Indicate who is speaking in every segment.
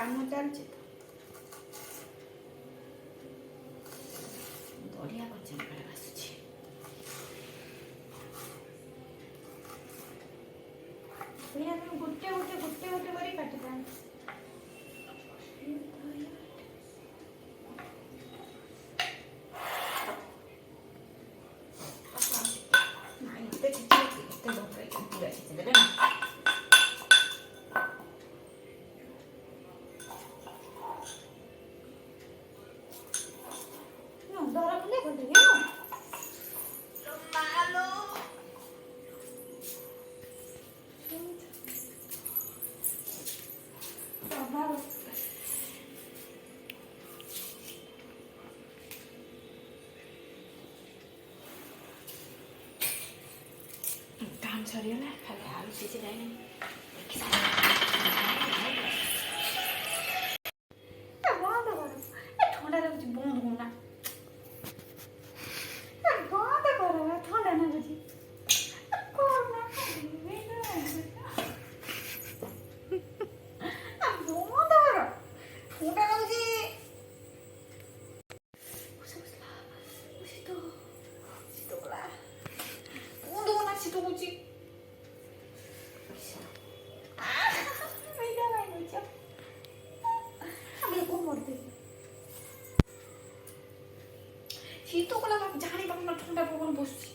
Speaker 1: କାମ ଚାଲିଛି ତ ବଢ଼ିଆ କଚୁମ୍ବର କାଳେ ଆସୁଛି। ଗୋଟେ ଗୋଟେ ଗୋଟେ ଗୋଟେ କରି କାଟିଥାନ୍ତି। काम सरिगला खाली आलु सिझिरहेन ঠান্ডা লাগুଛି বন্ধ করুনা বন্ধ করো ঠান্ডা লাগুଛି শীতকালে জানি পাবো না ঠান্ডা পবন বসছি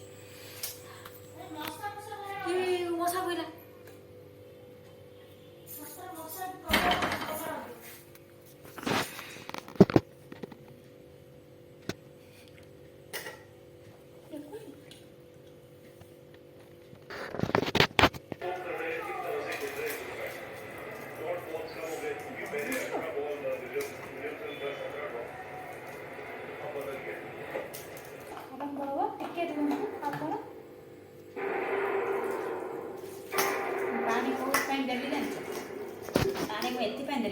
Speaker 1: মশা বইলা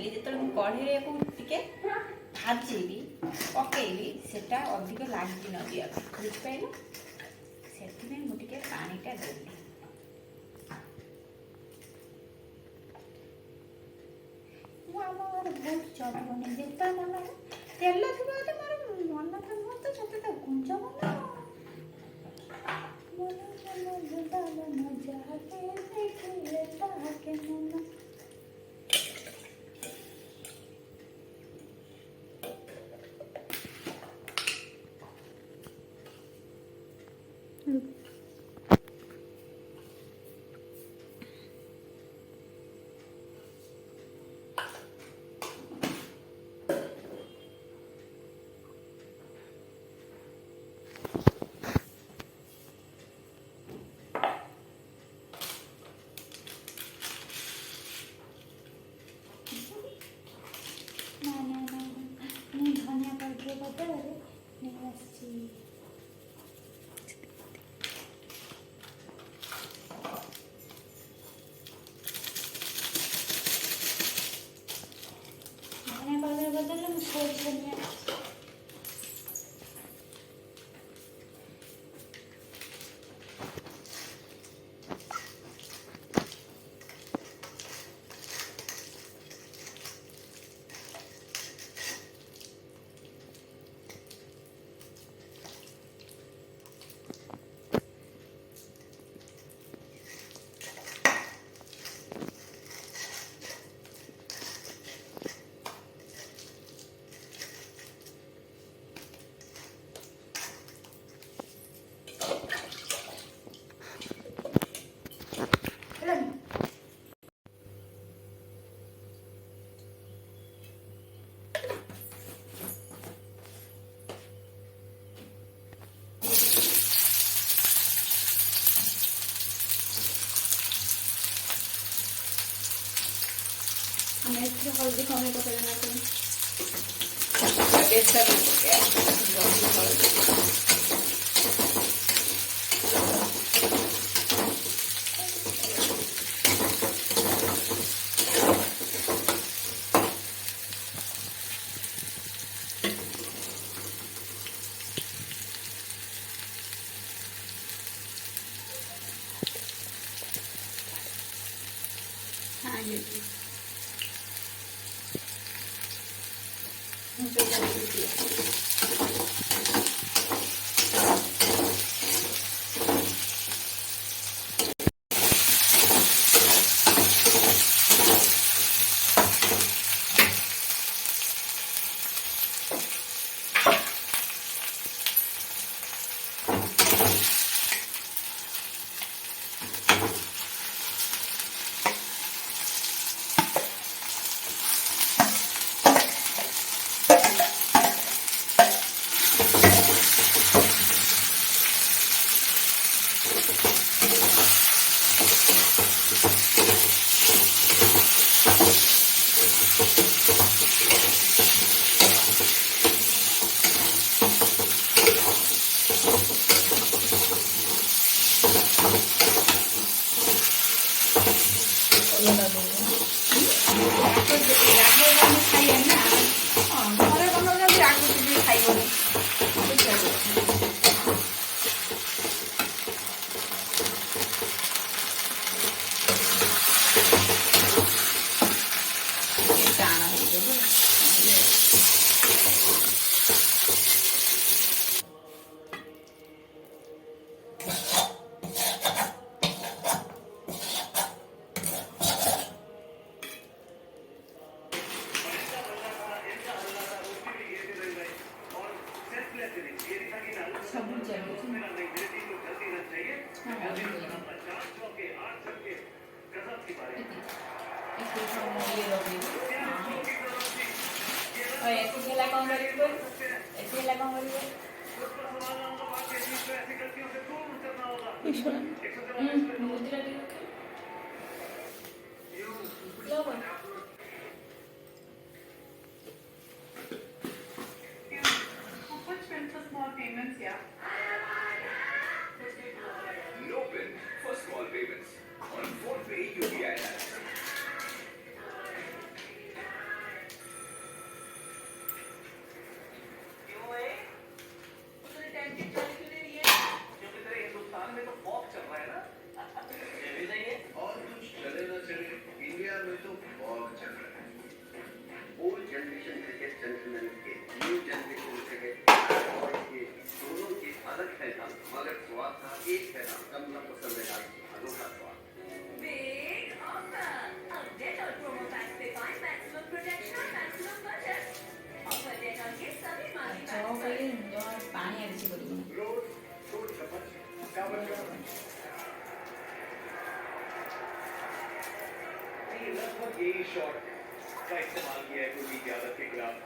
Speaker 1: ଯେତେବେଳେ ମୁଁ କଢ଼େଇରେ ଟିକେ ଭାଜିବି ପକେଇବି ସେଟା ଅଧିକ ଲାଗି ନ ଦିଆକୁ ବୁଝିପାରିଲ ସେଥିପାଇଁ ମୁଁ ଟିକେ ପାଣିଟା ଦେଲି। ମୁଁ ଆମ ଘରେ ବହୁତ ଚଳିବନି ଯେତେବେଳେ ମନ ତେଲ ଥିବ ଯଦି ମୋର ମନ ଥାବ ତ ସେତେ ତ ଗୁଞ୍ଜ ମନ ଯାହାକେ ଦେଖିଲେ ତାହାକେ ମନ ଧନିଆ ପାଉଡ଼ର ବଦଳରେ ନେଇ ଆସିଛି ଧନିଆ ପାଉଡ଼ର ବଦଳରେ ମୁଁ ସୋରିଷ ନେଇ ଆସିଛି। मैं इसमें हल्दी कमी को करना चाहिए टेस्ट करना हाँ जी
Speaker 2: No pin for small payments on PhonePe UPI apps. Hindustan में तो फॉग चल रहा है ना ये भी सही है और कुछ चले ना चले इंडिया में तो फॉग चल रहा है ओल्ड जनरेशन क्रिकेट सेंटिमेंट के न्यू जनरेशन क्रिकेट और ये दोनों की अलग है नाम मगर स्वाद का एक है नाम कम ना पसंद है अनोखा स्वाद
Speaker 3: Big offer! Update और promo pack से पाएं maximum protection और maximum budget. Offer date और ये सभी माली packs पर।
Speaker 1: पानी अच्छी पड़ी
Speaker 2: रोड रोड चपच कावर कावर ये लगभग यही शॉट का इस्तेमाल किया है कुलदीप यादव के खिलाफ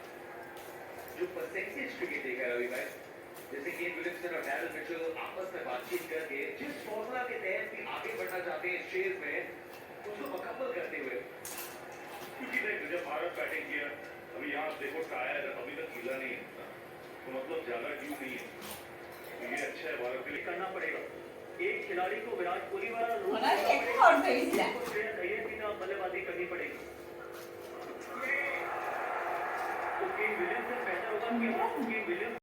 Speaker 2: जो परसेंटेज क्रिकेट देखा है रवि भाई जैसे केन विलियमसन और डैरेल मिचेल आपस में बातचीत करके जिस फॉर्मूला के तहत भी आगे बढ़ना चाहते हैं स्टेज में उसको मुकम्मल करते हुए
Speaker 4: क्योंकि देख जब भारत बैटिंग किया अभी यहाँ देखो टायर अभी तक गीला नहीं है तो मतलब ज्यादा ड्यू नहीं है तो ये अच्छा है भारत के लिए
Speaker 5: करना पड़ेगा एक खिलाड़ी को विराट कोहली वाला रोल
Speaker 1: और एक और फेस है
Speaker 5: श्रेयस अय्यर की ना बल्लेबाजी करनी पड़ेगी तो केन विलियमसन बेहतर होगा कि केन विलियमसन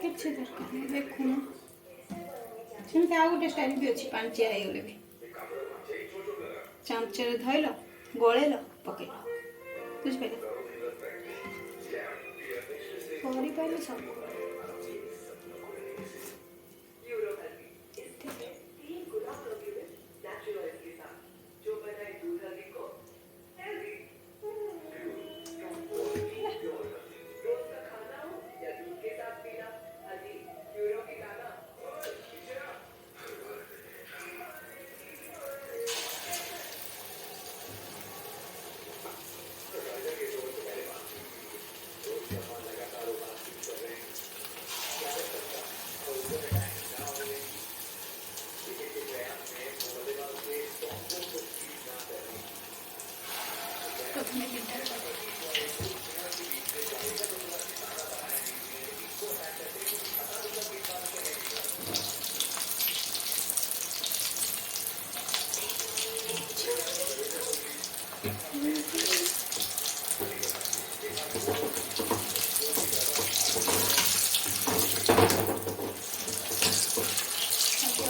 Speaker 1: କିଛି ଦରକାର ନାହିଁ ଦେଖୁନ ସେମିତି ଆଉ ଗୋଟେ ଷ୍ଟାଇଲ୍ ବି ଅଛି ପାଞ୍ଚିଆ ହେଇଗଲେ ବି ଚାମଚରେ ଧଇଲ ଗୋଳେଇଲ ପକେଇଲ ବୁଝିପାରିଲ କରିପାରିଲେ ସବୁ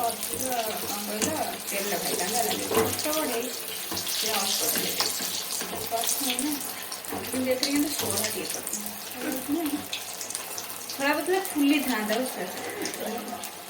Speaker 1: ଅଧିକ କ'ଣ କହିଲ ତେଲ ଖାଇଥାନ୍ତା ଲାଗେ ଛୋଟ ବଡ଼େ ସେ ଅଳ୍ପ ତେଲ ପ୍ରଥମେ ନା କିନ୍ତୁ ଏଥିରେ କିନ୍ତୁ ସୋଡ଼ା ଟିକେ ପଡ଼ିଥିଲା ସୋଡ଼ା ପଡ଼ିଥିଲେ ଫୁଲିଥାନ୍ତା ବୁଝିପାରିଲ।